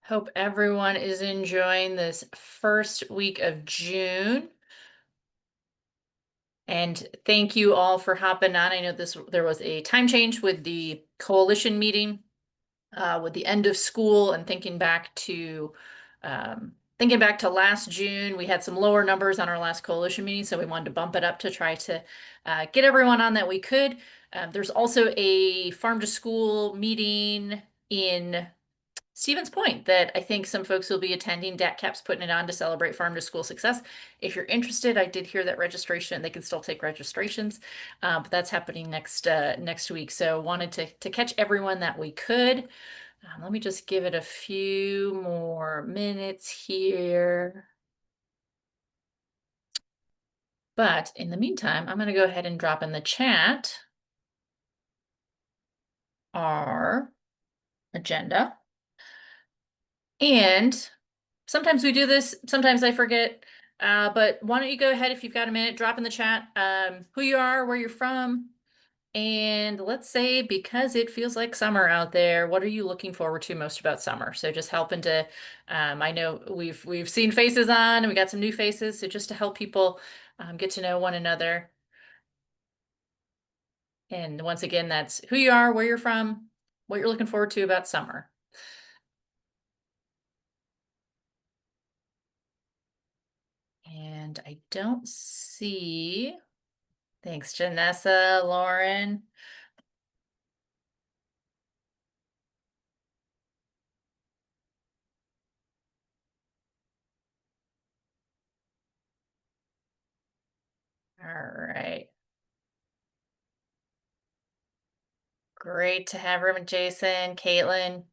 Hope everyone is enjoying this first week of June. And thank you all for hopping on. I know there was a time change with the coalition meeting, with the end of school and thinking back to last June. We had some lower numbers on our last coalition meeting, so we wanted to bump it up to try to get everyone on that we could. There's also a farm to school meeting in Stevens Point that I think some folks will be attending. DATCAP's putting it on to celebrate farm to school success. If you're interested, I did hear that they can still take registrations, but that's happening next week. So wanted to catch everyone that we could. Let me just give it a few more minutes here. But in the meantime, I'm going to go ahead and drop in the chat our agenda. And sometimes we do this, sometimes I forget. But why don't you go ahead if you've got a minute, drop in the chat who you are, where you're from, and let's say because it feels like summer out there, what are you looking forward to most about summer? So just helping to, I know we've seen faces on and we got some new faces, so just to help people get to know one another. And once again, that's who you are, where you're from, what you're looking forward to about summer. And I don't see. Thanks, Janessa, Lauren. All right. Great to have room, Jason, Caitlin.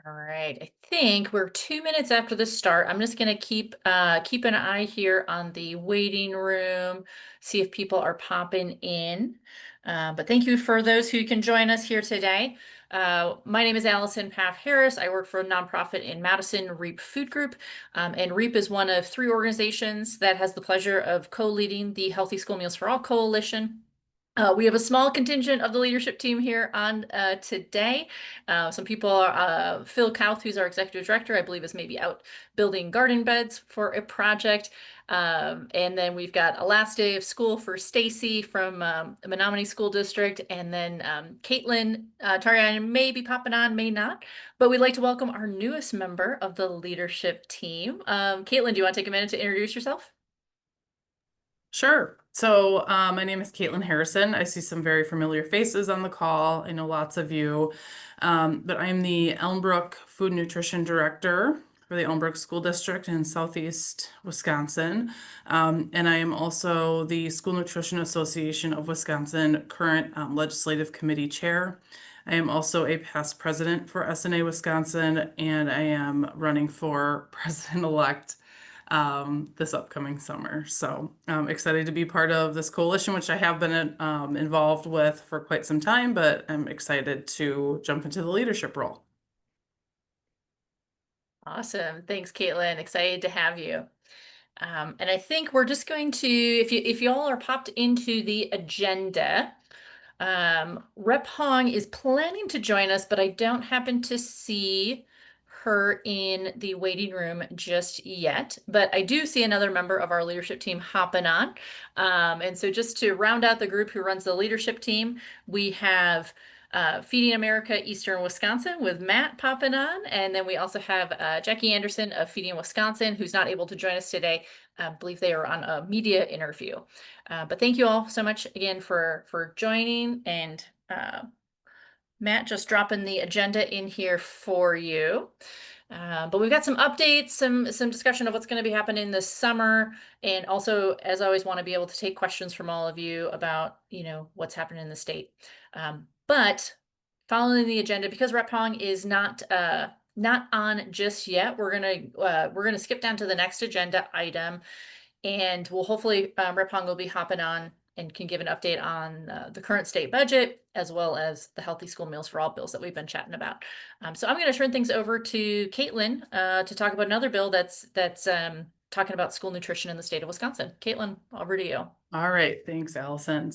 All right, I think we're 2 minutes after the start. I'm just gonna keep an eye here on the waiting room, see if people are popping in. But thank you for those who can join us here today. My name is Allison Paff Harris. I work for a nonprofit in Madison, REAP Food Group. And REAP is one of 3 organizations that has the pleasure of co-leading the Healthy School Meals for All Coalition. We have a small contingent of the leadership team here on today. Some people are, Phil Kauth, who's our executive director, I believe is maybe out building garden beds for a project. And then we've got a last day of school for Stacy from the Menominee School District. And then Caitlin Tarian may be popping on, may not. But we'd like to welcome our newest member of the leadership team. Caitlin, do you want to take a minute to introduce yourself? Sure. So, my name is Caitlin Harrison. I see some very familiar faces on the call. I know lots of you, but I'm the Elmbrook Food Nutrition Director for the Elmbrook School District in Southeast Wisconsin. And I am also the School Nutrition Association of Wisconsin current legislative committee chair. I am also a past president for SNA Wisconsin, and I am running for president-elect this upcoming summer. So I'm excited to be part of this coalition, which I have been involved with for quite some time, but I'm excited to jump into the leadership role. Awesome. Thanks, Caitlin. Excited to have you. And I think we're just going to, if you all are popped into the agenda, Rep Hong is planning to join us, but I don't happen to see her in the waiting room just yet. But I do see another member of our leadership team hopping on. And so just to round out the group who runs the leadership team, we have Feeding America Eastern Wisconsin with Matt popping on. And then we also have Jackie Anderson of Feeding Wisconsin, who's not able to join us today. I believe they are on a media interview. But thank you all so much again for joining, and Matt just dropping the agenda in here for you. But we've got some updates, some discussion of what's going to be happening this summer, and also, as always, want to be able to take questions from all of you about what's happening in the state. But following the agenda, because Rep Hong is not on just yet, we're gonna skip down to the next agenda item. And we'll hopefully, Rep Hong will be hopping on and can give an update on the current state budget, as well as the Healthy School Meals for All bills that we've been chatting about. So I'm going to turn things over to Caitlin to talk about another bill that's talking about school nutrition in the state of Wisconsin. Caitlin, over to you. All right, thanks, Allison.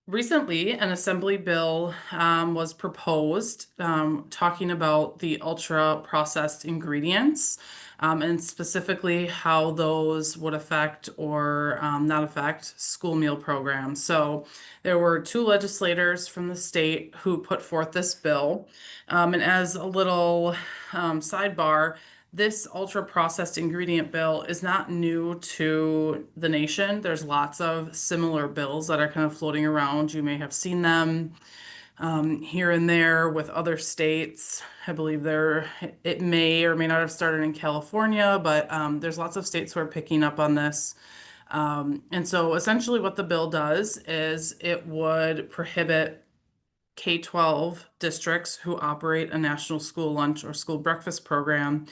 Recently, an assembly bill was proposed talking about the ultra processed ingredients and specifically how those would affect or not affect school meal programs. So, there were two legislators from the state who put forth this bill. And as a little sidebar, this ultra processed ingredient bill is not new to the nation. There's lots of similar bills that are kind of floating around. You may have seen them here and there with other states. I believe it may or may not have started in California, but there's lots of states who are picking up on this. And so essentially, what the bill does is it would prohibit K-12 districts who operate a national school lunch or school breakfast program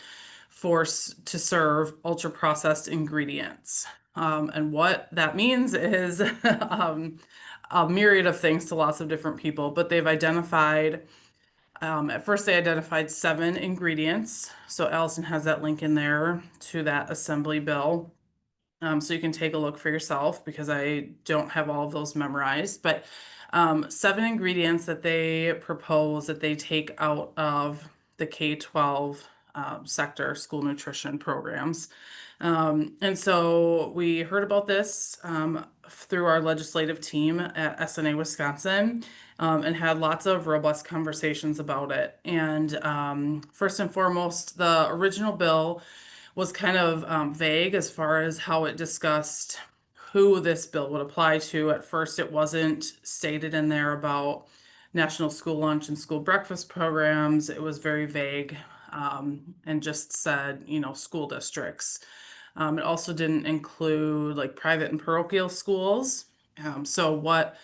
to serve ultra processed ingredients. And what that means is a myriad of things to lots of different people, but they've identified, at first, they identified 7 ingredients. So Allison has that link in there to that assembly bill. So you can take a look for yourself because I don't have all of those memorized. But 7 ingredients that they propose that they take out of the K-12 sector school nutrition programs. And so we heard about this through our legislative team at SNA Wisconsin and had lots of robust conversations about it. And first and foremost, the original bill was kind of vague as far as how it discussed who this bill would apply to. At first, it wasn't stated in there about national school lunch and school breakfast programs. It was very vague and just said, school districts. It also didn't include like private and parochial schools. So what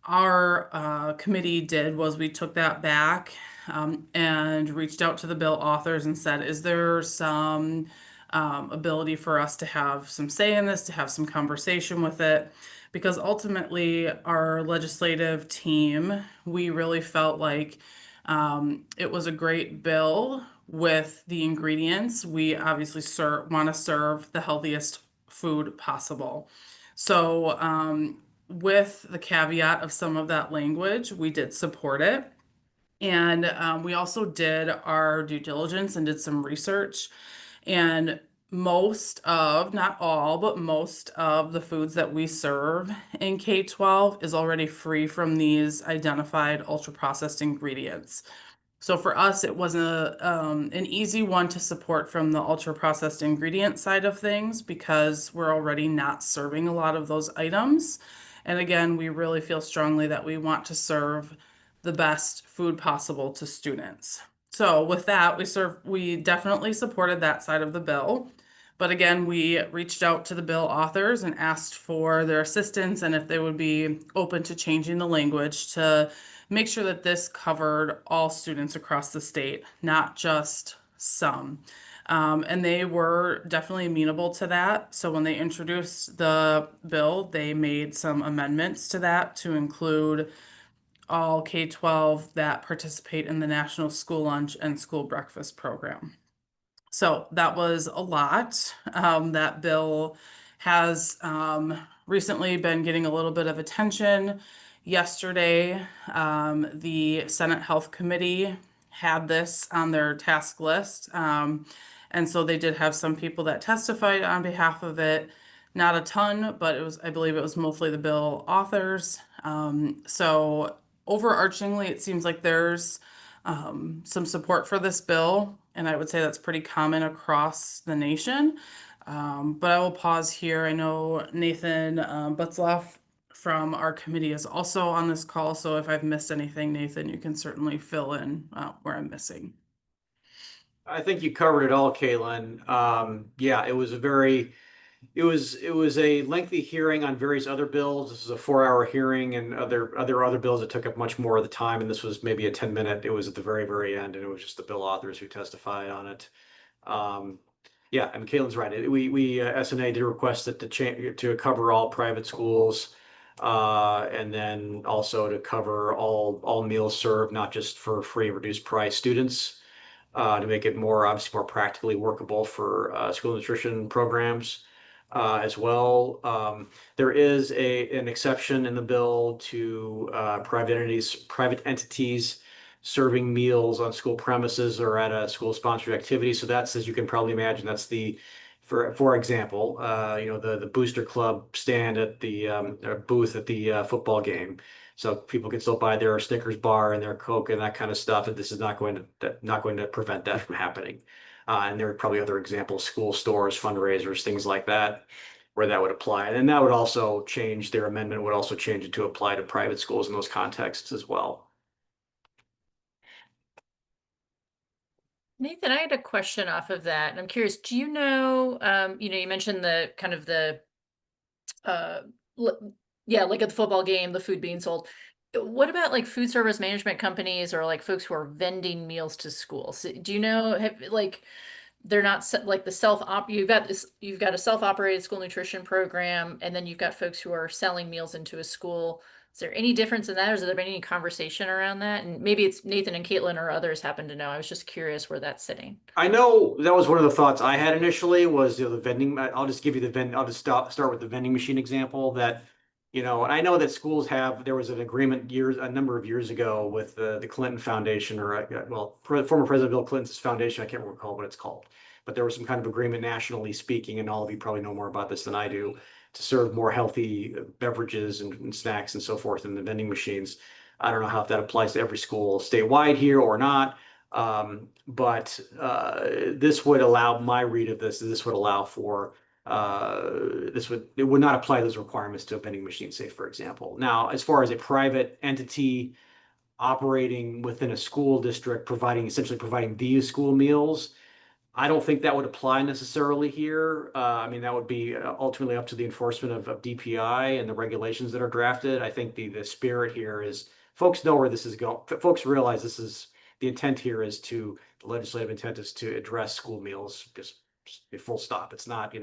our committee did was we took that back and reached out to the bill authors and said, is there some ability for us to have some say in this, to have some conversation with it? Because ultimately, our legislative team, we really felt like it was a great bill with the ingredients. We obviously want to serve the healthiest food possible. So, with the caveat of some of that language, we did support it. And we also did our due diligence and did some research. And not all, but most of the foods that we serve in K-12 is already free from these identified ultra processed ingredients. So for us, it was an easy one to support from the ultra processed ingredient side of things because we're already not serving a lot of those items. And again, we really feel strongly that we want to serve the best food possible to students. So with that, we definitely supported that side of the bill. But again, we reached out to the bill authors and asked for their assistance and if they would be open to changing the language to make sure that this covered all students across the state, not just some. And they were definitely amenable to that. So when they introduced the bill, they made some amendments to that to include all K-12 that participate in the National School Lunch and School Breakfast Program. So that was a lot. That bill has recently been getting a little bit of attention. Yesterday, the Senate Health Committee had this on their task list. And so they did have some people that testified on behalf of it. Not a ton, but I believe it was mostly the bill authors. So overarchingly, it seems like there's some support for this bill, and I would say that's pretty common across the nation. But I will pause here. I know Nathan Butzloff from our committee is also on this call, so if I've missed anything, Nathan, you can certainly fill in where I'm missing. I think you covered it all, Caitlin. Yeah, it was a lengthy hearing on various other bills. This is a 4 hour hearing, and other bills that took up much more of the time. And this was maybe a 10 minute. It was at the very end, and it was just the bill authors who testified on it. Um, yeah, I mean, Caitlin's right. We SNA did request it to cover all private schools, and then also to cover all meals served, not just for free reduced price students, to make it more obviously more practically workable for school nutrition programs. as well. There is an exception in the bill to private entities serving meals on school premises or at a school-sponsored activity. So that's, as you can probably imagine, that's for example, the Booster Club stand at the booth at the football game. So people can still buy their Snickers bar and their Coke and that kind of stuff. And this is not going to prevent that from happening. And there are probably other examples, school stores, fundraisers, things like that, where that would apply. And then that would also change, their amendment would also change it to apply to private schools in those contexts as well. Nathan, I had a question off of that, and I'm curious, do you know, you mentioned the kind of the, uh, yeah, like at the football game, the food being sold. What about like food service management companies or like folks who are vending meals to schools? Do you know, like, they're not like the you've got a self-operated school nutrition program, and then you've got folks who are selling meals into a school. Is there any difference in that, or has there been any conversation around that? And maybe it's Nathan and Caitlin or others happen to know. I was just curious where that's sitting. I know that was one of the thoughts I had initially was, the vending. I'll just give you the vend. I'll just start with the vending machine example that, and I know that schools there was an agreement a number of years ago with the Clinton Foundation former President Bill Clinton's foundation. I can't recall what it's called, but there was some kind of agreement nationally speaking, and all of you probably know more about this than I do, to serve more healthy beverages and snacks and so forth in the vending machines. I don't know how if that applies to every school statewide here or not. But this would allow my read of this. This would allow for it would not apply those requirements to a vending machine, say, for example. Now, as far as a private entity operating within a school district, essentially providing these school meals, I don't think that would apply necessarily here. I mean, that would be ultimately up to the enforcement of DPI and the regulations that are drafted. I think the spirit here is folks know where this is going. Folks realize the intent here the legislative intent is to address school meals, just full stop. It's not,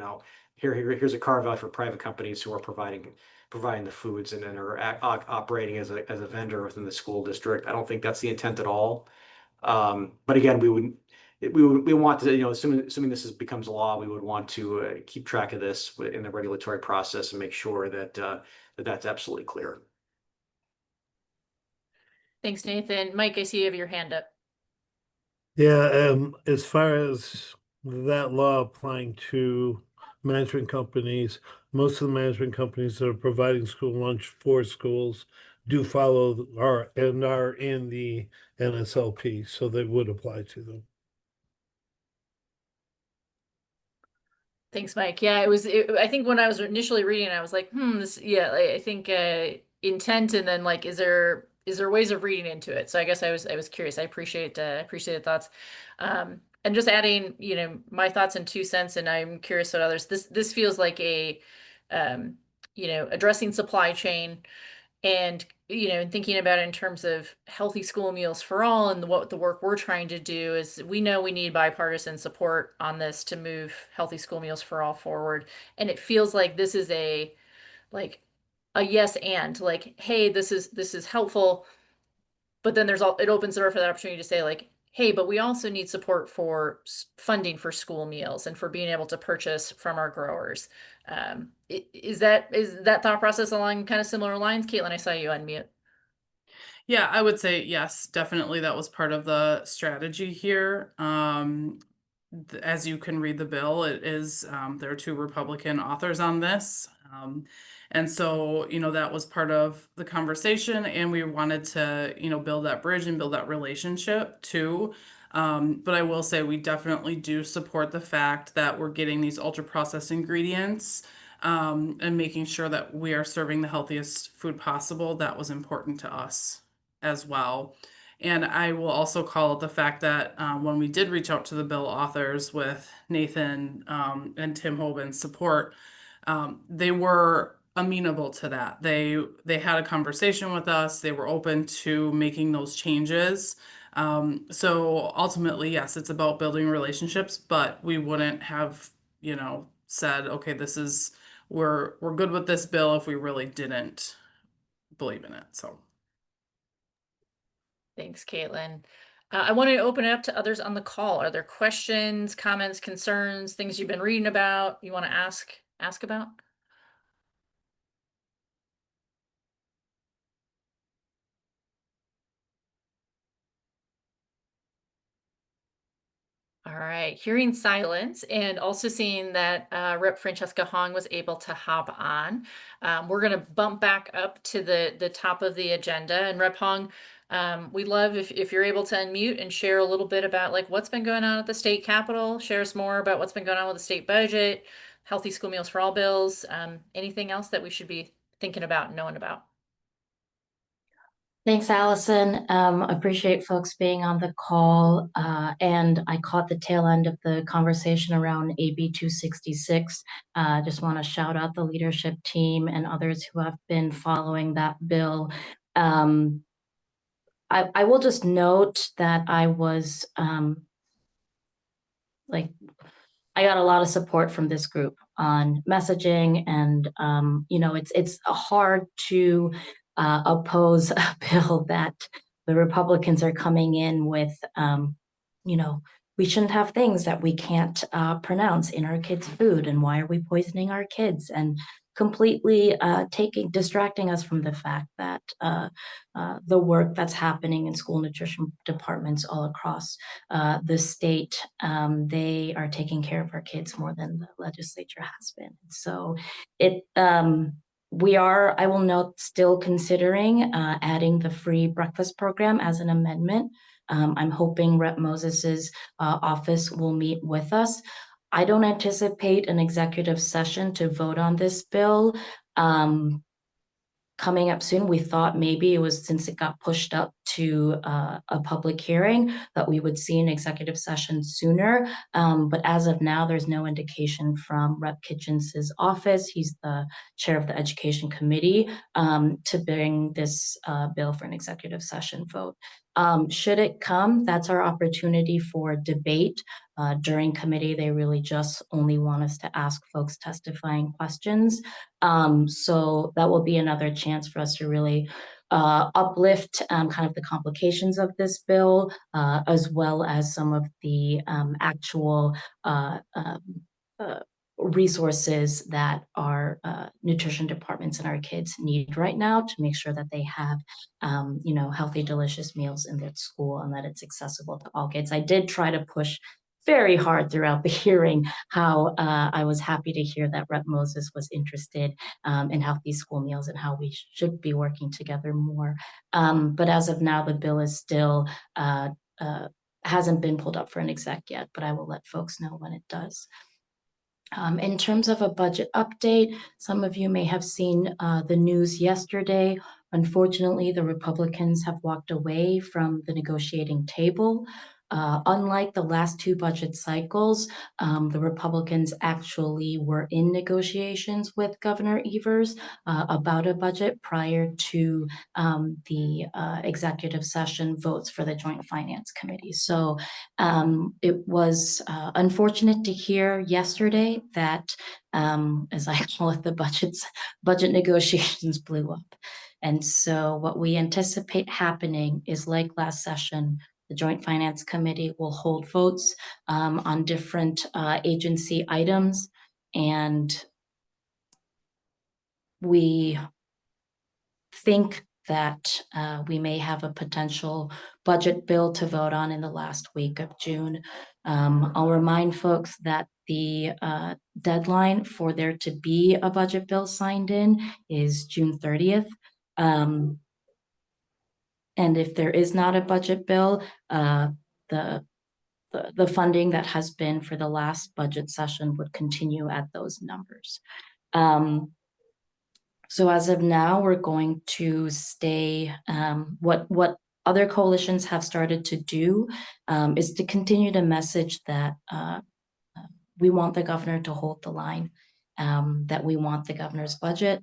here's a carve out for private companies who are providing the foods and then are operating as a vendor within the school district. I don't think that's the intent at all. But again, we want to, assuming becomes a law, we would want to keep track of this in the regulatory process and make sure that that's absolutely clear. Thanks, Nathan. Mike, I see you have your hand up. Yeah, as far as that law applying to management companies, most of the management companies that are providing school lunch for schools do follow are in the NSLP, so they would apply to them. Thanks, Mike. Yeah, I think when I was initially reading, I was like, yeah, I think intent, and then like, is there ways of reading into it? So I guess I was curious. I appreciate thoughts. And just adding, my thoughts and 2 cents, and I'm curious what others. This feels like um, addressing supply chain and thinking about it in terms of healthy school meals for all, and what the work we're trying to do is, we know we need bipartisan support on this to move healthy school meals for all forward. And it feels like this is like a yes, and like, hey, this is helpful, but then it opens the door for that opportunity to say like, hey, but we also need support for funding for school meals and for being able to purchase from our growers. Is that thought process along kind of similar lines? Caitlin, I saw you unmute. Yeah, I would say yes, definitely that was part of the strategy here. As you can read the bill, it is, there are two Republican authors on this. And so, that was part of the conversation, and we wanted to, build that bridge and build that relationship too. But I will say we definitely do support the fact that we're getting these ultra processed ingredients, and making sure that we are serving the healthiest food possible. That was important to us as well. And I will also call it the fact that when we did reach out to the bill authors with Nathan and Tim Hoban's support, they were amenable to that. They had a conversation with us. They were open to making those changes. So ultimately, yes, it's about building relationships, but we wouldn't have, said, okay, we're good with this bill if we really didn't believe in it. So. Thanks, Caitlin. I want to open it up to others on the call. Are there questions, comments, concerns, things you've been reading about you want to ask ask about? All right, hearing silence and also seeing that Rep. Francesca Hong was able to hop on. We're going to bump back up to the top of the agenda. And Rep. Hong, we love if you're able to unmute and share a little bit about like what's been going on at the state capitol. Share us more about what's been going on with the state budget, healthy school meals for all bills, anything else that we should be thinking about and knowing about. Thanks, Allison. Appreciate folks being on the call. And I caught the tail end of the conversation around AB 266. Just want to shout out the leadership team and others who have been following that bill. I will just note that I was I got a lot of support from this group on messaging, and it's hard to oppose a bill that the Republicans are coming in with. We shouldn't have things that we can't pronounce in our kids' food, and why are we poisoning our kids? And completely distracting us from the fact that the work that's happening in school nutrition departments all across the state, they are taking care of our kids more than the legislature has been. So I will note, still considering adding the free breakfast program as an amendment. I'm hoping Rep. Moses's office will meet with us. I don't anticipate an executive session to vote on this bill coming up soon. We thought maybe it was, since it got pushed up to a public hearing, that we would see an executive session sooner. But as of now, there's no indication from Rep. Kitchens' office, he's the chair of the Education Committee, to bring this bill for an executive session vote. Should it come, that's our opportunity for debate. During committee, they really just only want us to ask folks testifying questions. So that will be another chance for us to really uplift kind of the complications of this bill, as well as some of the actual resources that our nutrition departments and our kids need right now to make sure that they have healthy, delicious meals in their school, and that it's accessible to all kids. I did try to push very hard throughout the hearing how I was happy to hear that Rep. Moses was interested in healthy school meals and how we should be working together more. But as of now, the bill is still hasn't been pulled up for an exec yet, but I will let folks know when it does. In terms of a budget update, some of you may have seen the news yesterday. Unfortunately, the Republicans have walked away from the negotiating table. Unlike the last two budget cycles, the Republicans actually were in negotiations with Governor Evers about a budget prior to the executive session votes for the Joint Finance Committee. So it was unfortunate to hear yesterday that, as I call it, the budget negotiations blew up. And so what we anticipate happening is, like last session, the Joint Finance Committee will hold votes on different agency items, and we think that we may have a potential budget bill to vote on in the last week of June. I'll remind folks that the deadline for there to be a budget bill signed in is June 30th. And if there is not a budget bill, the funding that has been for the last budget session would continue at those numbers. So as of now, we're going to stay, what other coalitions have started to do is to continue to message that we want the governor to hold the line, that we want the governor's budget.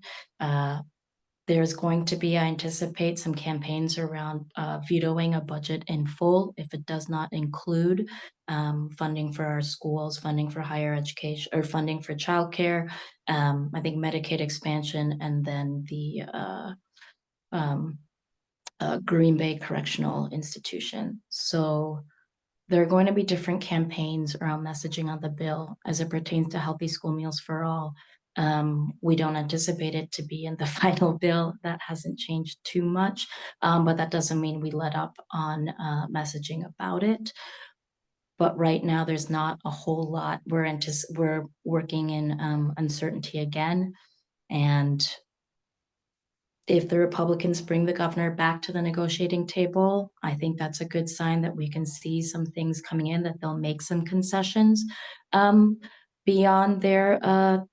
There's going to be, I anticipate, some campaigns around vetoing a budget in full if it does not include funding for our schools, funding for higher education, or funding for childcare. I think Medicaid expansion, and then the Green Bay Correctional Institution. So there are going to be different campaigns around messaging on the bill as it pertains to healthy school meals for all. We don't anticipate it to be in the final bill. That hasn't changed too much, but that doesn't mean we let up on messaging about it. But right now, there's not a whole lot. We're working in uncertainty again, and if the Republicans bring the governor back to the negotiating table, I think that's a good sign that we can see some things coming in, that they'll make some concessions beyond their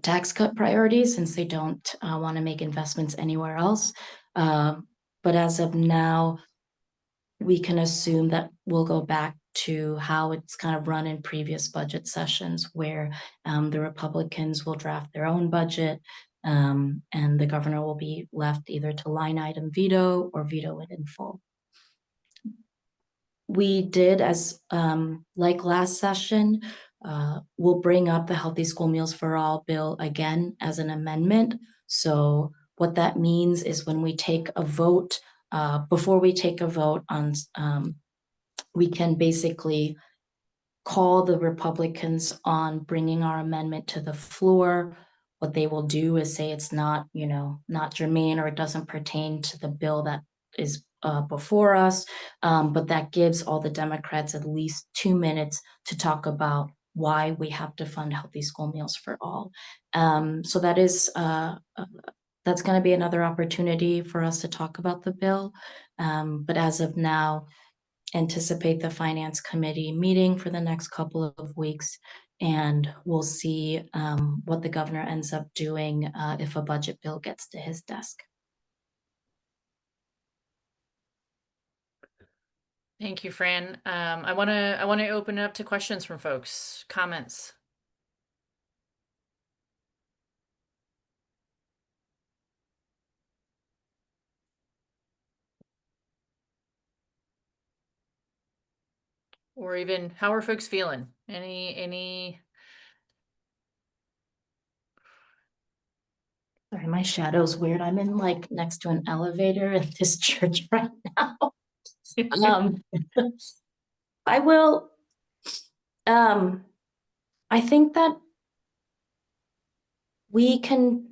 tax cut priorities, since they don't want to make investments anywhere else. But as of now, we can assume that we'll go back to how it's kind of run in previous budget sessions, where the Republicans will draft their own budget, and the governor will be left either to line item veto or veto it in full. We did, as like last session, we'll bring up the Healthy School Meals for All bill again as an amendment. So what that means is when we take a vote, before we take a vote on, we can basically call the Republicans on bringing our amendment to the floor. What they will do is say it's not, not germane, or it doesn't pertain to the bill that is before us. But that gives all the Democrats at least 2 minutes to talk about why we have to fund Healthy School Meals for All. So that is that's going to be another opportunity for us to talk about the bill. But as of now, anticipate the Finance Committee meeting for the next couple of weeks, and we'll see what the governor ends up doing if a budget bill gets to his desk. Thank you, Fran. I want to open it up to questions from folks, comments. Or even, how are folks feeling? Any Sorry, my shadow's weird. I'm in like next to an elevator at this church right now. I will, I think that we can,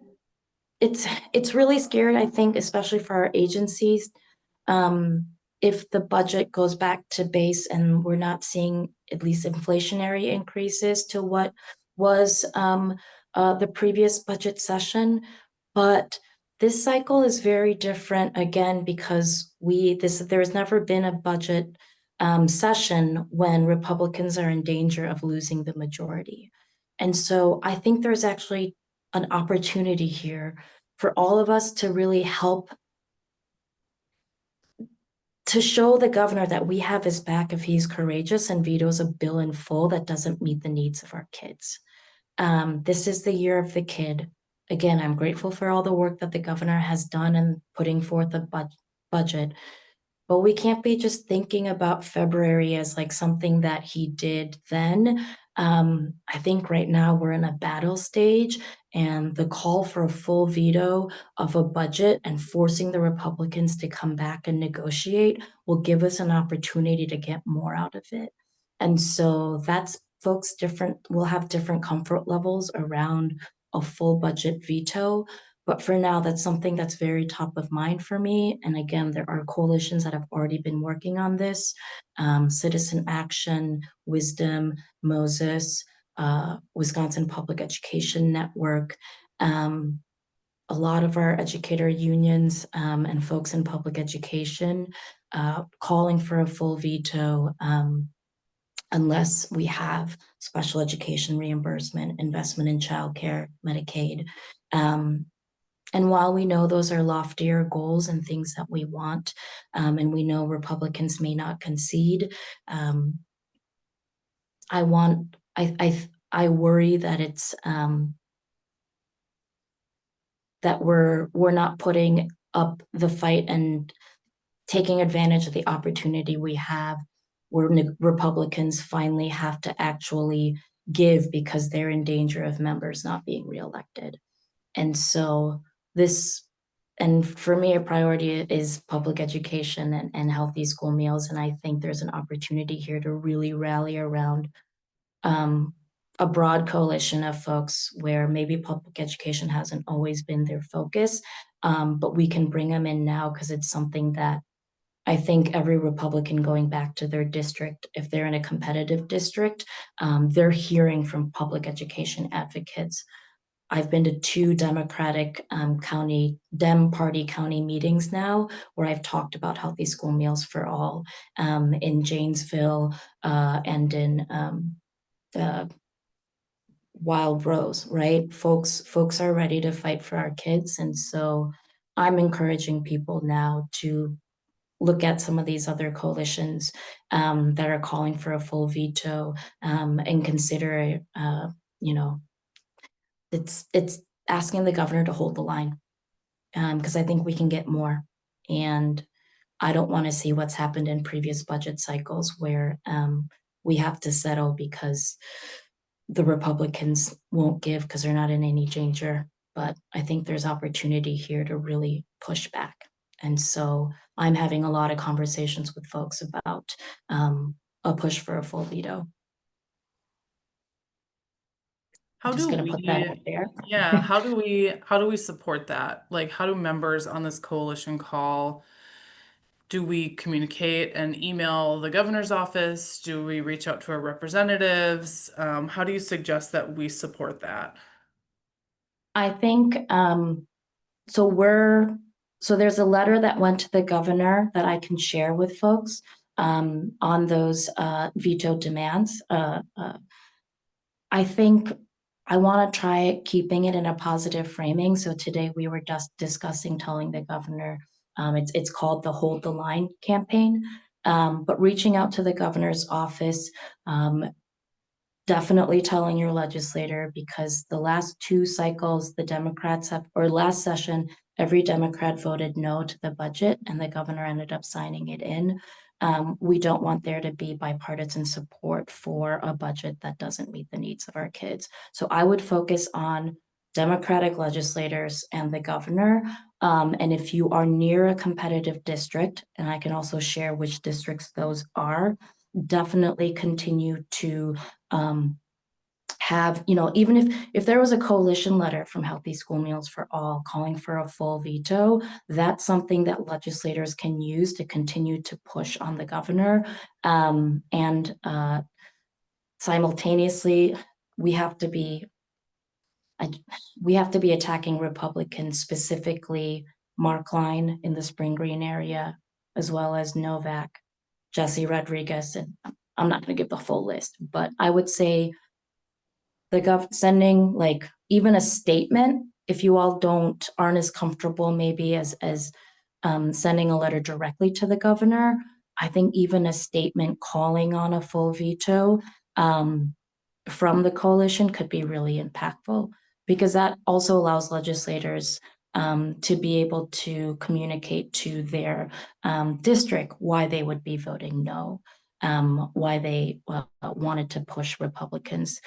it's really scary, I think, especially for our agencies, if the budget goes back to base and we're not seeing at least inflationary increases to what was the previous budget session. But this cycle is very different, again, because there's never been a budget session when Republicans are in danger of losing the majority. And so I think there's actually an opportunity here for all of us to really help to show the governor that we have his back if he's courageous and vetoes a bill in full that doesn't meet the needs of our kids. This is the year of the kid. Again, I'm grateful for all the work that the governor has done in putting forth a budget, but we can't be just thinking about February as like something that he did then. I think right now we're in a battle stage, and the call for a full veto of a budget and forcing the Republicans to come back and negotiate will give us an opportunity to get more out of it. And so that's folks will have different comfort levels around a full budget veto. But for now, that's something that's very top of mind for me. And again, there are coalitions that have already been working on this. Citizen Action, Wisdom, Moses, Wisconsin Public Education Network. A lot of our educator unions and folks in public education calling for a full veto unless we have special education reimbursement, investment in childcare, Medicaid. And while we know those are loftier goals and things that we want, and we know Republicans may not concede, I worry that it's that we're not putting up the fight and taking advantage of the opportunity we have, where Republicans finally have to actually give because they're in danger of members not being reelected. And so and for me, a priority is public education and healthy school meals. And I think there's an opportunity here to really rally around a broad coalition of folks where maybe public education hasn't always been their focus, but we can bring them in now because it's something that I think every Republican going back to their district, if they're in a competitive district, they're hearing from public education advocates. I've been to 2 Democratic Dem Party county meetings now, where I've talked about healthy school meals for all, in Janesville, and in Wild Rose, right? Folks are ready to fight for our kids, and so I'm encouraging people now to look at some of these other coalitions that are calling for a full veto, and consider, you know, it's asking the governor to hold the line, because I think we can get more. And I don't want to see what's happened in previous budget cycles where we have to settle because the Republicans won't give because they're not in any danger. But I think there's opportunity here to really push back. And so I'm having a lot of conversations with folks about a push for a full veto. How I'm just do going to put that out we, there. yeah, how do we support that? Like, how do members on this coalition call? Do we communicate and email the governor's office? Do we reach out to our representatives? How do you suggest that we support that? I think so there's a letter that went to the governor that I can share with folks on those veto demands. I think I want to try keeping it in a positive framing. So today we were just discussing telling the governor, it's called the Hold the Line campaign, but reaching out to the governor's office, definitely telling your legislator, because the last 2 cycles, the Democrats have, or last session, every Democrat voted no to the budget and the governor ended up signing it in. We don't want there to be bipartisan support for a budget that doesn't meet the needs of our kids. So I would focus on Democratic legislators and the governor. And if you are near a competitive district, and I can also share which districts those are, definitely continue to have, even if there was a coalition letter from Healthy School Meals for All calling for a full veto, that's something that legislators can use to continue to push on the governor. And simultaneously, we have to be attacking Republicans, specifically Mark Line in the Spring Green area, as well as Novak, Jesse Rodriguez, and I'm not going to give the full list, but I would say sending like even a statement, if you all aren't as comfortable maybe as sending a letter directly to the governor, I think even a statement calling on a full veto from the coalition could be really impactful, because that also allows legislators to be able to communicate to their district why they would be voting no, why they wanted to push Republicans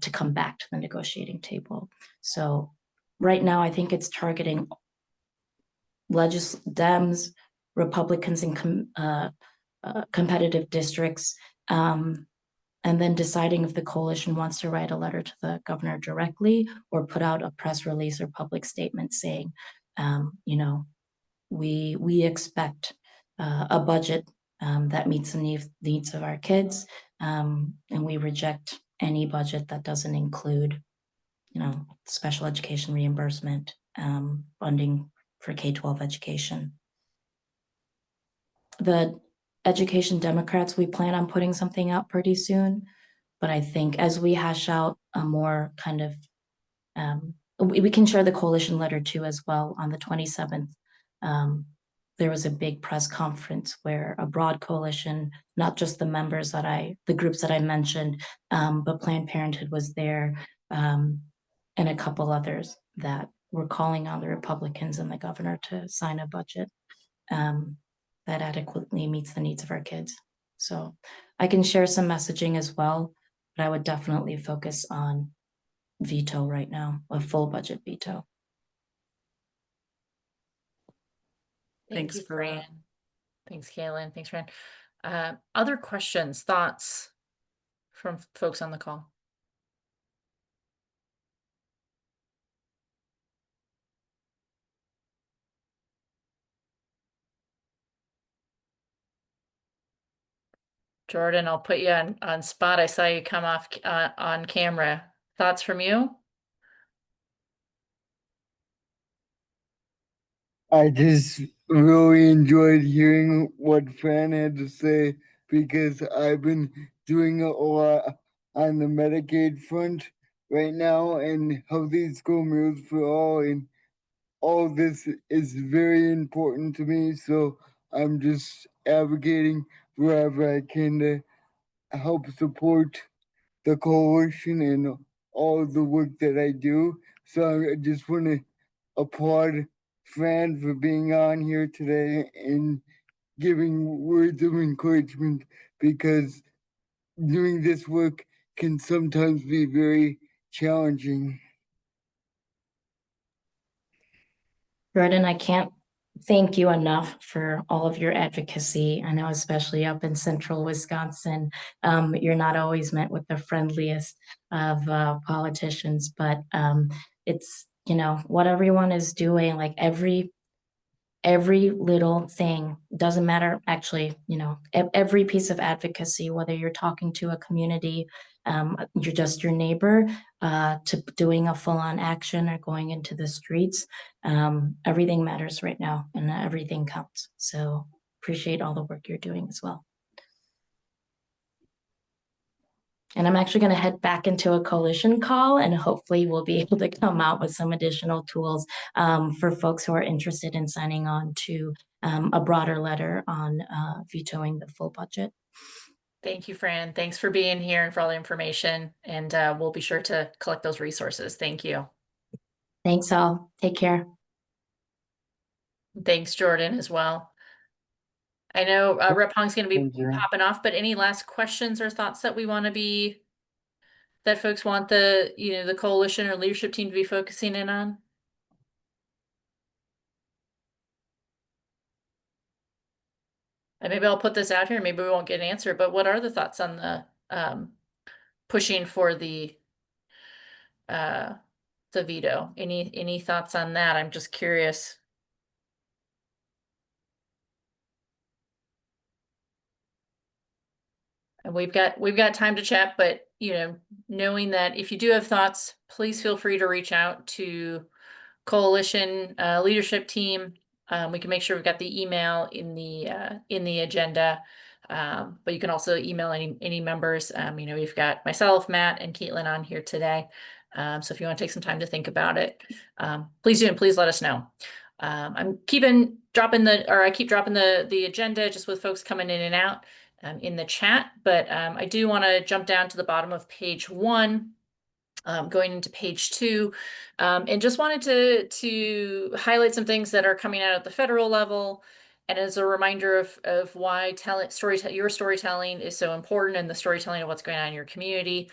to come back to the negotiating table. So right now, I think it's targeting Dems, Republicans in competitive districts, and then deciding if the coalition wants to write a letter to the governor directly or put out a press release or public statement saying, we expect a budget that meets the needs of our kids, and we reject any budget that doesn't include, special education reimbursement, funding for K-12 education. The education Democrats, we plan on putting something out pretty soon, but I think as we hash out a more kind of, we can share the coalition letter too as well. On the 27th, there was a big press conference where a broad coalition, not just the groups that I mentioned, but Planned Parenthood was there, and a couple others that were calling on the Republicans and the governor to sign a budget that adequately meets the needs of our kids. So I can share some messaging as well, but I would definitely focus on veto right now, a full budget veto. Thanks you, for Fran. that. Thanks, Kaylin. Thanks, Fran. Other questions, thoughts from folks on the call? Jordan, I'll put you on spot. I saw you come off on camera. Thoughts from you? I just really enjoyed hearing what Fran had to say because I've been doing a lot on the Medicaid front right now and healthy school meals for all, and all this is very important to me. So I'm just advocating wherever I can to help support the coalition and all the work that I do. So I just want to applaud Fran for being on here today and giving words of encouragement because doing this work can sometimes be very challenging. Jordan, I can't thank you enough for all of your advocacy. I know, especially up in central Wisconsin, you're not always met with the friendliest of politicians, but it's, you know, what everyone is doing, like every little thing doesn't matter. Actually, you know, every piece of advocacy, whether you're talking to a community, you're just your neighbor, to doing a full-on action or going into the streets, everything matters right now and everything counts. So appreciate all the work you're doing as well. And I'm actually going to head back into a coalition call, and hopefully we'll be able to come out with some additional tools for folks who are interested in signing on to a broader letter on vetoing the full budget. Thank you, Fran. Thanks for being here and for all the information. And we'll be sure to collect those resources. Thank you. Thanks all. Take care. Thanks, Jordan, as well. I know Rep Hong's going to be Thank you. popping off, but any last questions or thoughts that we want to be, that folks want the, you know, the coalition or leadership team to be focusing in on? And maybe I'll put this out here, maybe we won't get an answer, but what are the thoughts on the pushing for the veto? Any thoughts on that? I'm just curious. And we've got time to chat, but you know, knowing that if you do have thoughts, please feel free to reach out to coalition leadership team. We can make sure we've got the email in the agenda. But you can also email any members. You know, we've got myself, Matt, and Caitlin on here today. So if you want to take some time to think about it, please do, and please let us know. I keep dropping the agenda just with folks coming in and out in the chat, but I do want to jump down to the bottom of page 1. Going into page 2, and just wanted to highlight some things that are coming out at the federal level, and as a reminder of why your storytelling is so important, and the storytelling of what's going on in your community.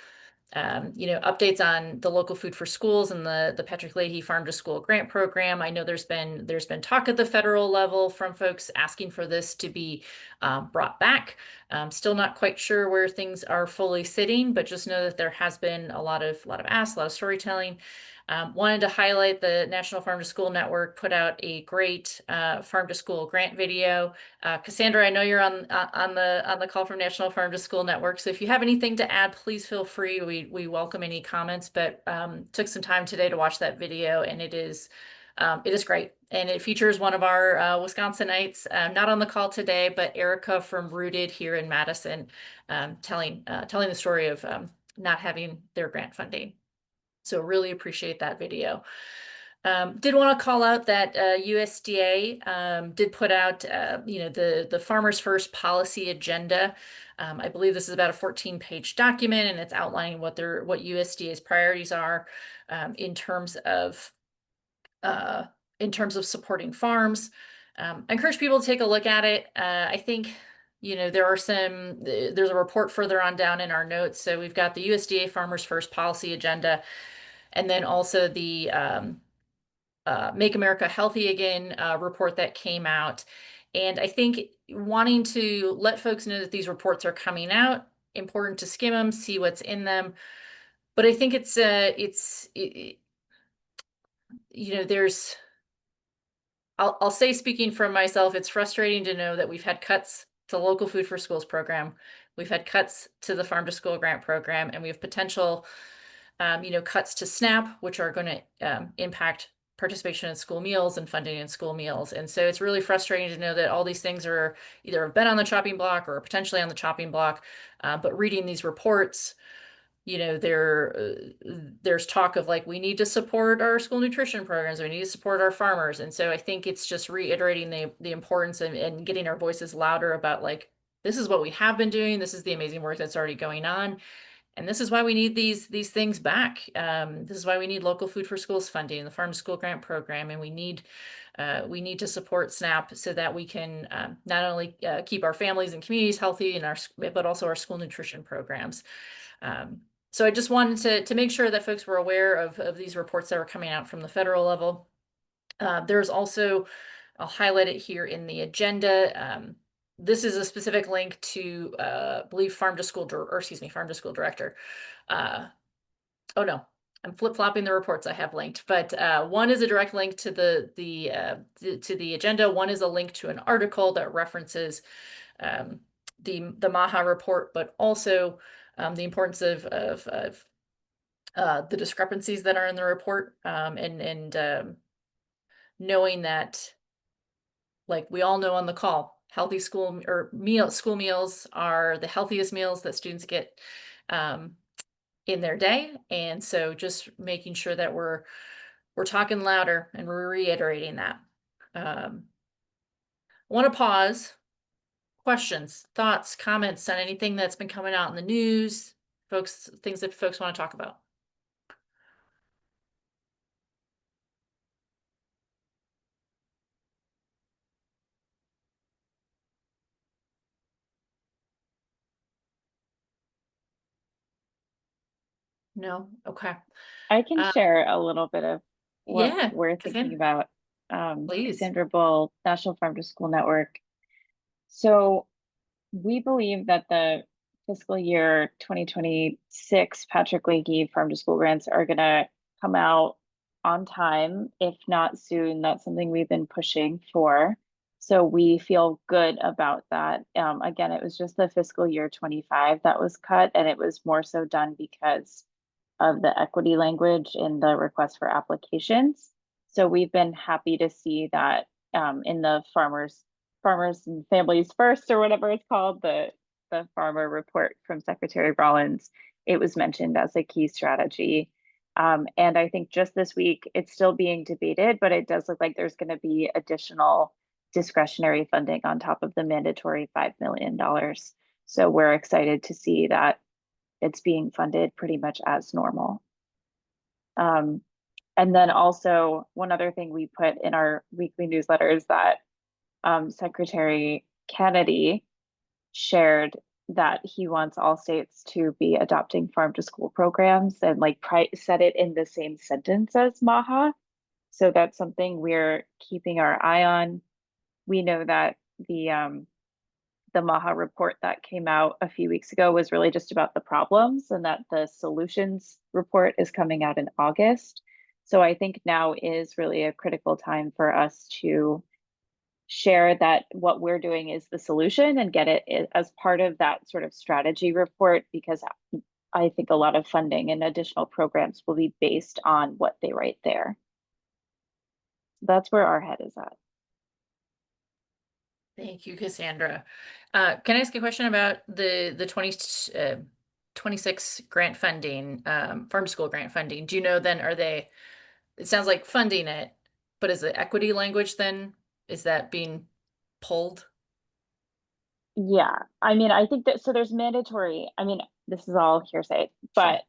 You know, updates on the local food for schools and the Patrick Leahy Farm to School grant program. I know there's been talk at the federal level from folks asking for this to be brought back. Still not quite sure where things are fully sitting, but just know that there has been a lot of asks, a lot of storytelling. Wanted to highlight the National Farm to School Network put out a great Farm to School grant video. Cassandra, I know you're on the call from National Farm to School Network, so if you have anything to add, please feel free. We welcome any comments, but took some time today to watch that video, and it is great. And it features one of our Wisconsinites, not on the call today, but Erica from Rooted here in Madison, telling the story of not having their grant funding. So really appreciate that video. Did want to call out that USDA did put out, you know, the Farmers First policy agenda. I believe this is about a 14-page document, and it's outlining what USDA's priorities are in terms of supporting farms. I encourage people to take a look at it. I think, you know, there's a report further on down in our notes. So we've got the USDA Farmers First policy agenda, and then also the Make America Healthy Again report that came out. And I think wanting to let folks know that these reports are coming out, important to skim them, see what's in them. But I think you know, I'll say, speaking from myself, it's frustrating to know that we've had cuts to the local food for schools program. We've had cuts to the farm to school grant program, and we have potential, cuts to SNAP, which are going to impact participation in school meals and funding in school meals. And so it's really frustrating to know that all these things are either have been on the chopping block or potentially on the chopping block. But reading these reports, there's talk of like, we need to support our school nutrition programs, we need to support our farmers. And so I think it's just reiterating the importance and getting our voices louder about like, this is what we have been doing, this is the amazing work that's already going on. And this is why we need these things back. This is why we need local food for schools funding, the farm to school grant program, and we need to support SNAP so that we can not only keep our families and communities healthy and but also our school nutrition programs. So I just wanted to make sure that folks were aware of these reports that were coming out from the federal level. There's also, I'll highlight it here in the agenda. This is a specific link to, I believe farm to school director. Oh no, I'm flip-flopping the reports I have linked, but one is a direct link to the agenda. One is a link to an article that references the MAHA report, but also the importance of the discrepancies that are in the report, and knowing that, like we all know on the call, healthy school meals are the healthiest meals that students get in their day. And so just making sure that we're talking louder and we're reiterating that. I want to pause. Questions, thoughts, comments on anything that's been coming out in the news, things that folks want to talk about. No? Okay. I can share a little bit of what Yeah, we're thinking about. please. Cassandra Bull, National Farm to School Network. So we believe that the fiscal year 2026 Patrick Leahy Farm to School grants are going to come out on time, if not soon. That's something we've been pushing for. So we feel good about that. Again, it was just the fiscal year 25 that was cut, and it was more so done because of the equity language in the request for applications. So we've been happy to see that in the farmers and families first, or whatever it's called, the farmer report from Secretary Rollins, it was mentioned as a key strategy. And I think just this week it's still being debated, but it does look like there's going to be additional discretionary funding on top of the mandatory $5 million. So we're excited to see that it's being funded pretty much as normal. And then also one other thing we put in our weekly newsletter is that Secretary Kennedy shared that he wants all states to be adopting farm to school programs, and like said it in the same sentence as MAHA. So that's something we're keeping our eye on. We know that the MAHA report that came out a few weeks ago was really just about the problems, and that the solutions report is coming out in August. So I think now is really a critical time for us to share that what we're doing is the solution and get it as part of that sort of strategy report, because I think a lot of funding and additional programs will be based on what they write there. That's where our head is at. Thank you, Cassandra. Can I ask a question about the 26 grant funding, farm to school grant funding? Do you know then, it sounds like funding it, but is the equity language then, is that being pulled? Yeah, I mean, I think that, so there's mandatory, I mean, this is all hearsay, but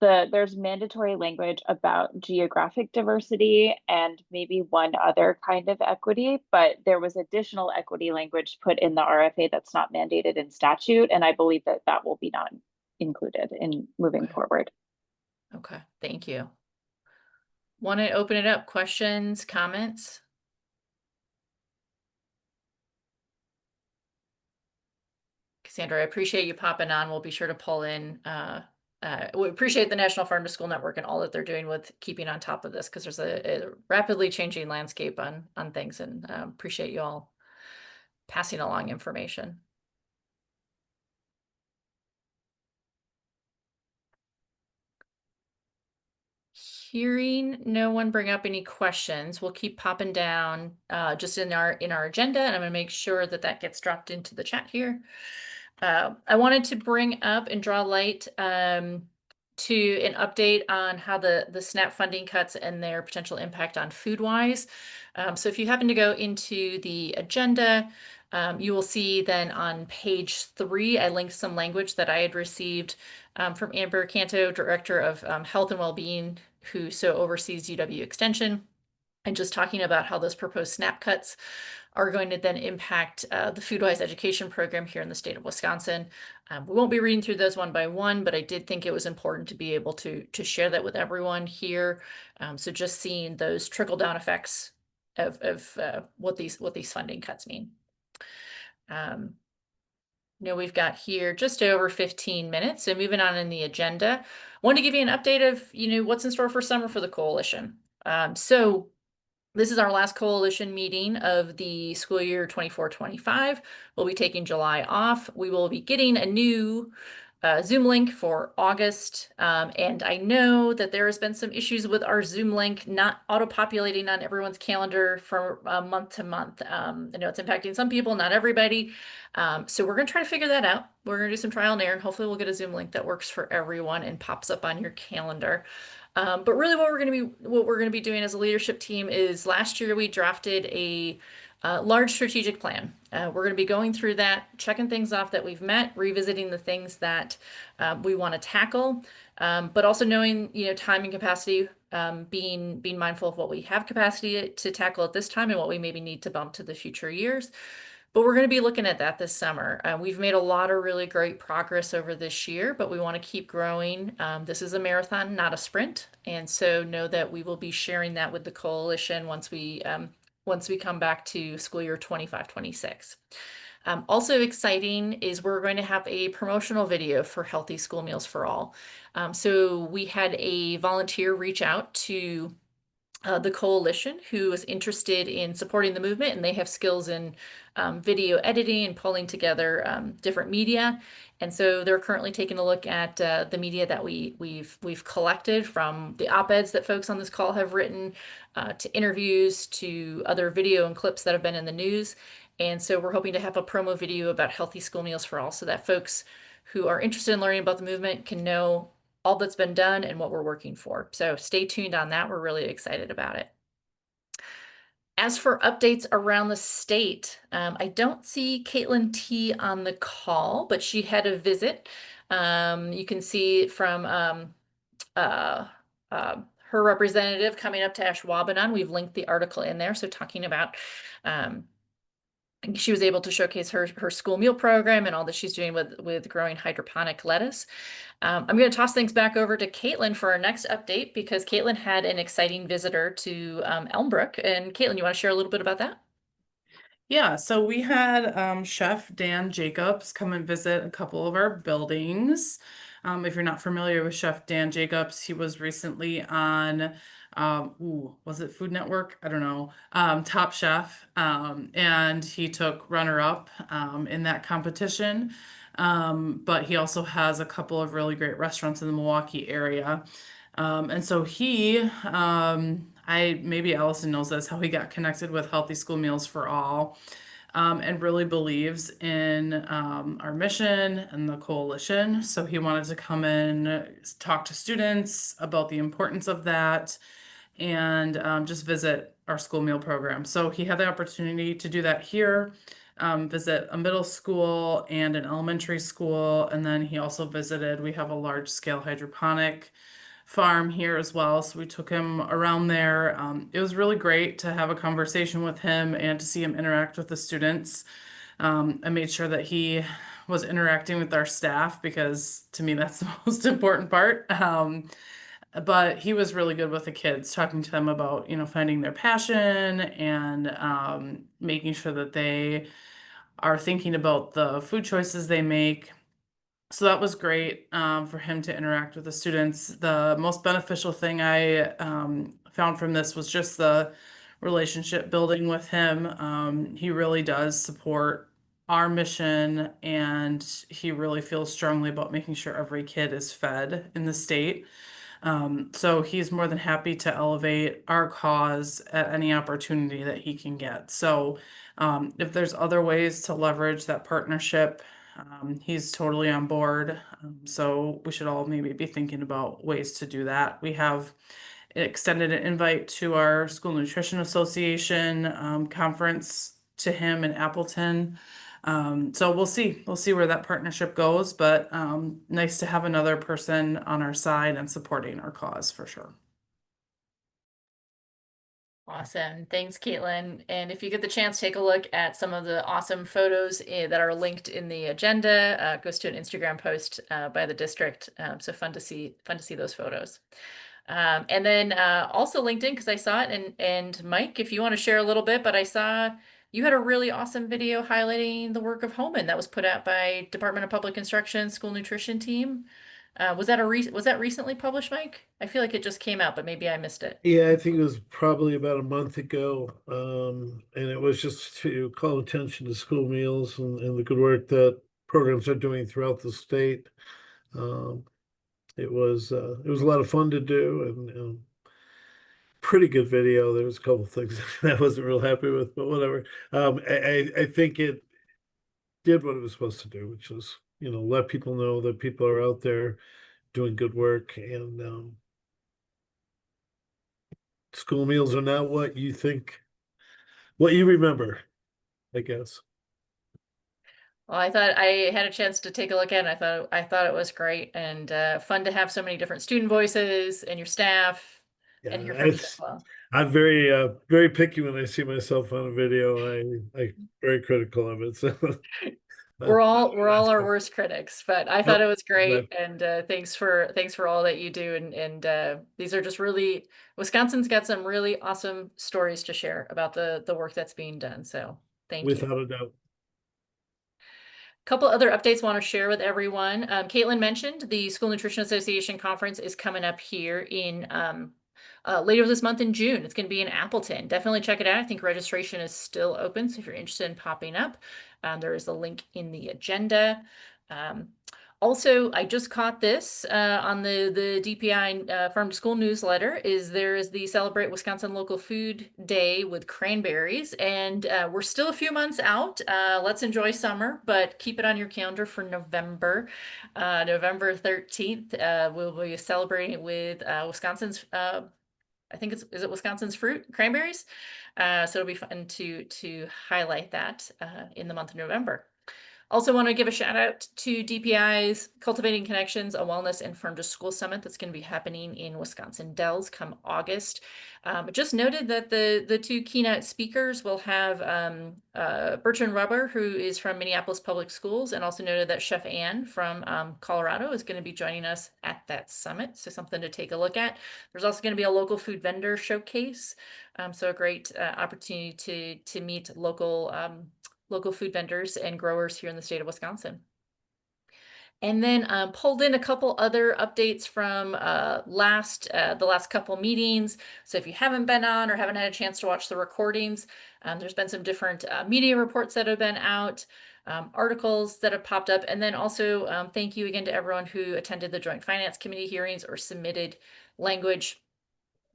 there's mandatory language about geographic diversity and maybe one other kind of equity, but there was additional equity language put in the RFA that's not mandated in statute, and I believe that that will be not included in moving forward. Okay, thank you. Want to open it up, questions, comments? Cassandra, I appreciate you popping on. We'll be sure to pull in. We appreciate the National Farm to School Network and all that they're doing with keeping on top of this, because there's a rapidly changing landscape on things, and appreciate you all passing along information. Hearing no one bring up any questions, we'll keep popping down just in our agenda, and I'm going to make sure that that gets dropped into the chat here. I wanted to bring up and draw light to an update on how the SNAP funding cuts and their potential impact on FoodWise. So if you happen to go into the agenda, you will see then on page 3, I linked some language that I had received from Amber Canto, Director of Health and Wellbeing, who so oversees UW Extension, and just talking about how those proposed SNAP cuts are going to then impact the FoodWise education program here in the state of Wisconsin. We won't be reading through those one by one, but I did think it was important to be able to share that with everyone here. So just seeing those trickle down effects of what these funding cuts mean. We've got here just over 15 minutes. So moving on in the agenda, I want to give you an update of what's in store for summer for the coalition. So this is our last coalition meeting of the school year 24-25. We'll be taking July off. We will be getting a new Zoom link for August. And I know that there has been some issues with our Zoom link not auto-populating on everyone's calendar from month to month. I know it's impacting some people, not everybody. So we're going to try to figure that out. We're going to do some trial and error, and hopefully we'll get a Zoom link that works for everyone and pops up on your calendar. But really what we're going to be doing as a leadership team is last year we drafted a large strategic plan. We're going to be going through that, checking things off that we've met, revisiting the things that we want to tackle, but also knowing, time and capacity, being mindful of what we have capacity to tackle at this time and what we maybe need to bump to the future years. But we're going to be looking at that this summer. We've made a lot of really great progress over this year, but we want to keep growing. This is a marathon, not a sprint. And so know that we will be sharing that with the coalition once we come back to school year 25-26. Also exciting is we're going to have a promotional video for Healthy School Meals for All. So we had a volunteer reach out to the coalition who was interested in supporting the movement, and they have skills in video editing and pulling together different media. And so they're currently taking a look at the media that we've collected, from the op-eds that folks on this call have written to interviews to other video and clips that have been in the news. And so we're hoping to have a promo video about Healthy School Meals for All so that folks who are interested in learning about the movement can know all that's been done and what we're working for. So stay tuned on that. We're really excited about it. As for updates around the state, I don't see Caitlin T on the call, but she had a visit. You can see from her representative coming up to Ashwaubenon. We've linked the article in there. So talking about she was able to showcase her school meal program and all that she's doing with growing hydroponic lettuce. I'm going to toss things back over to Caitlin for our next update because Caitlin had an exciting visitor to Elmbrook. And Caitlin, you want to share a little bit about that? Yeah, so we had Chef Dan Jacobs come and visit a couple of our buildings. If you're not familiar with Chef Dan Jacobs, he was recently on, was it Food Network? I don't know, Top Chef, and he took runner-up in that competition. But he also has a couple of really great restaurants in the Milwaukee area. And so maybe Allison knows this, how he got connected with Healthy School Meals for All, and really believes in our mission and the coalition. So he wanted to come in, talk to students about the importance of that, and just visit our school meal program. So he had the opportunity to do that here, visit a middle school and an elementary school, and then he also visited, we have a large scale hydroponic farm here as well. So we took him around there. It was really great to have a conversation with him and to see him interact with the students. I made sure that he was interacting with our staff because to me that's the most important part. But he was really good with the kids, talking to them about, finding their passion and making sure that they are thinking about the food choices they make. So that was great for him to interact with the students. The most beneficial thing I found from this was just the relationship building with him. He really does support our mission, and he really feels strongly about making sure every kid is fed in the state. So he's more than happy to elevate our cause at any opportunity that he can get. So if there's other ways to leverage that partnership, he's totally on board. So we should all maybe be thinking about ways to do that. We have extended an invite to our School Nutrition Association conference to him in Appleton. So we'll see where that partnership goes, but nice to have another person on our side and supporting our cause for sure. Awesome. Thanks, Caitlin. And if you get the chance, take a look at some of the awesome photos that are linked in the agenda. It goes to an Instagram post by the district. So fun to see those photos. And then also LinkedIn, because I saw it. And Mike, if you want to share a little bit, but I saw you had a really awesome video highlighting the work of Homan that was put out by Department of Public Instruction School Nutrition Team. Was that recently published, Mike? I feel like it just came out, but maybe I missed it. Yeah, I think it was probably about a month ago. And it was just to call attention to school meals and the good work that programs are doing throughout the state. Um, it was a lot of fun to do and pretty good video. There was a couple things that I wasn't real happy with, but whatever. I think it did what it was supposed to do, which was, let people know that people are out there doing good work and school meals are not what you think, what you remember, I guess. Well, I thought I had a chance to take a look at it. I thought it was great and fun to have so many different student voices and your staff Yeah, and hear from you as well. I'm very picky when I see myself on a video. I very critical of it. So We're all our worst critics, but I thought Yep, it was great, exactly. and thanks for all that you do, and these are just really Wisconsin's got some really awesome stories to share about the work that's being done. So thank you. Without a doubt. Couple other updates I want to share with everyone. Caitlin mentioned the School Nutrition Association conference is coming up here in later this month in June. It's going to be in Appleton. Definitely check it out. I think registration is still open, so if you're interested in popping up, there is a link in the agenda. Also, I just caught this on the DPI Farm to School newsletter. There is the Celebrate Wisconsin Local Food Day with cranberries, and we're still a few months out. Let's enjoy summer, but keep it on your calendar for November, November 13th. We'll be celebrating with Wisconsin's. I think is it Wisconsin's fruit cranberries. So it'll be fun to highlight that in the month of November. Also want to give a shout out to DPI's Cultivating Connections, a wellness and farm to school summit that's going to be happening in Wisconsin Dells come August. Just noted that the two keynote speakers will have Bertrand Rubber, who is from Minneapolis Public Schools, and also noted that Chef Ann from Colorado is going to be joining us at that summit. So something to take a look at. There's also going to be a local food vendor showcase. So a great opportunity to meet local food vendors and growers here in the state of Wisconsin. And then pulled in a couple other updates from the last couple meetings. So if you haven't been on or haven't had a chance to watch the recordings, there's been some different media reports that have been out, articles that have popped up, and then also thank you again to everyone who attended the Joint Finance Committee hearings or submitted language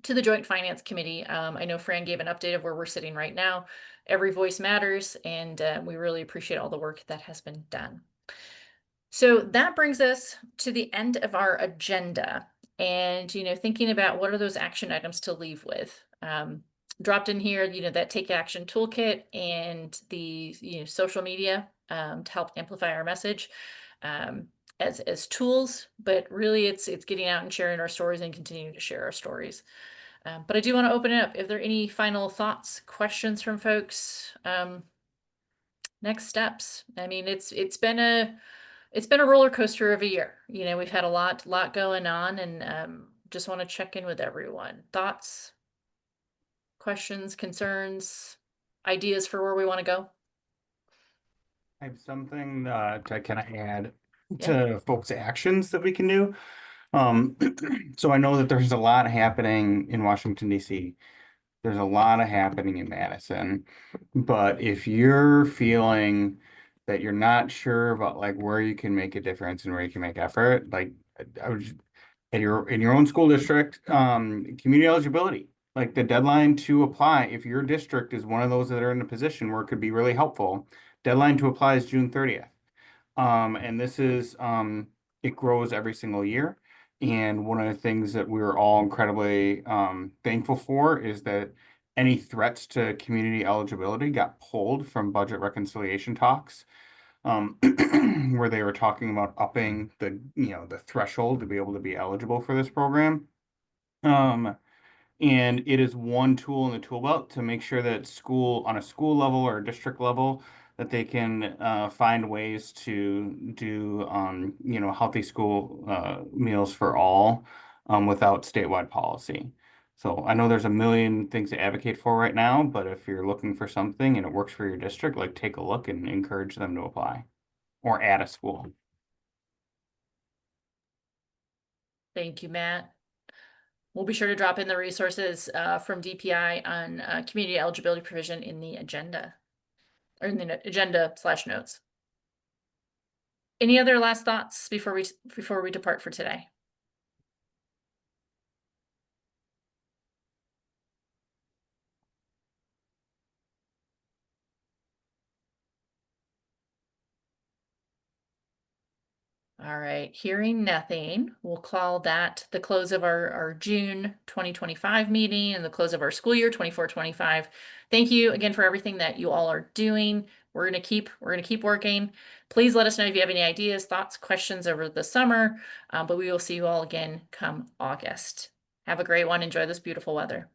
to the Joint Finance Committee. I know Fran gave an update of where we're sitting right now. Every voice matters, and we really appreciate all the work that has been done. So that brings us to the end of our agenda. And, thinking about what are those action items to leave with. Dropped in here, that Take Action Toolkit and the, social media to help amplify our message. As tools, but really it's getting out and sharing our stories and continuing to share our stories. But I do want to open it up. If there are any final thoughts, questions from folks, next steps. I mean, it's been a roller coaster of a year. We've had a lot going on, and just want to check in with everyone. Thoughts, questions, concerns, ideas for where we want to go. I have something to kind of add Yeah. to folks' actions that we can do. So I know that there's a lot happening in Washington, D.C. There's a lot happening in Madison. But if you're feeling that you're not sure about like where you can make a difference and where you can make effort, like I would in your own school district, community eligibility, like the deadline to apply, if your district is one of those that are in a position where it could be really helpful, deadline to apply is June 30th. And this is, it grows every single year. And one of the things that we're all incredibly thankful for is that any threats to community eligibility got pulled from budget reconciliation talks, where they were talking about upping the threshold to be able to be eligible for this program. And it is one tool in the tool belt to make sure that on a school level or a district level, that they can find ways to do healthy school meals for all without statewide policy. So I know there's a million things to advocate for right now, but if you're looking for something and it works for your district, like take a look and encourage them to apply or add a school. Thank you, Matt. We'll be sure to drop in the resources from DPI on community eligibility provision in the agenda, or in the agenda/notes. Any other last thoughts before we depart for today? All right, hearing nothing, we'll call that the close of our June 2025 meeting and the close of our school year 24-25. Thank you again for everything that you all are doing. We're gonna keep working. Please let us know if you have any ideas, thoughts, questions over the summer. But we will see you all again come August. Have a great one. Enjoy this beautiful weather.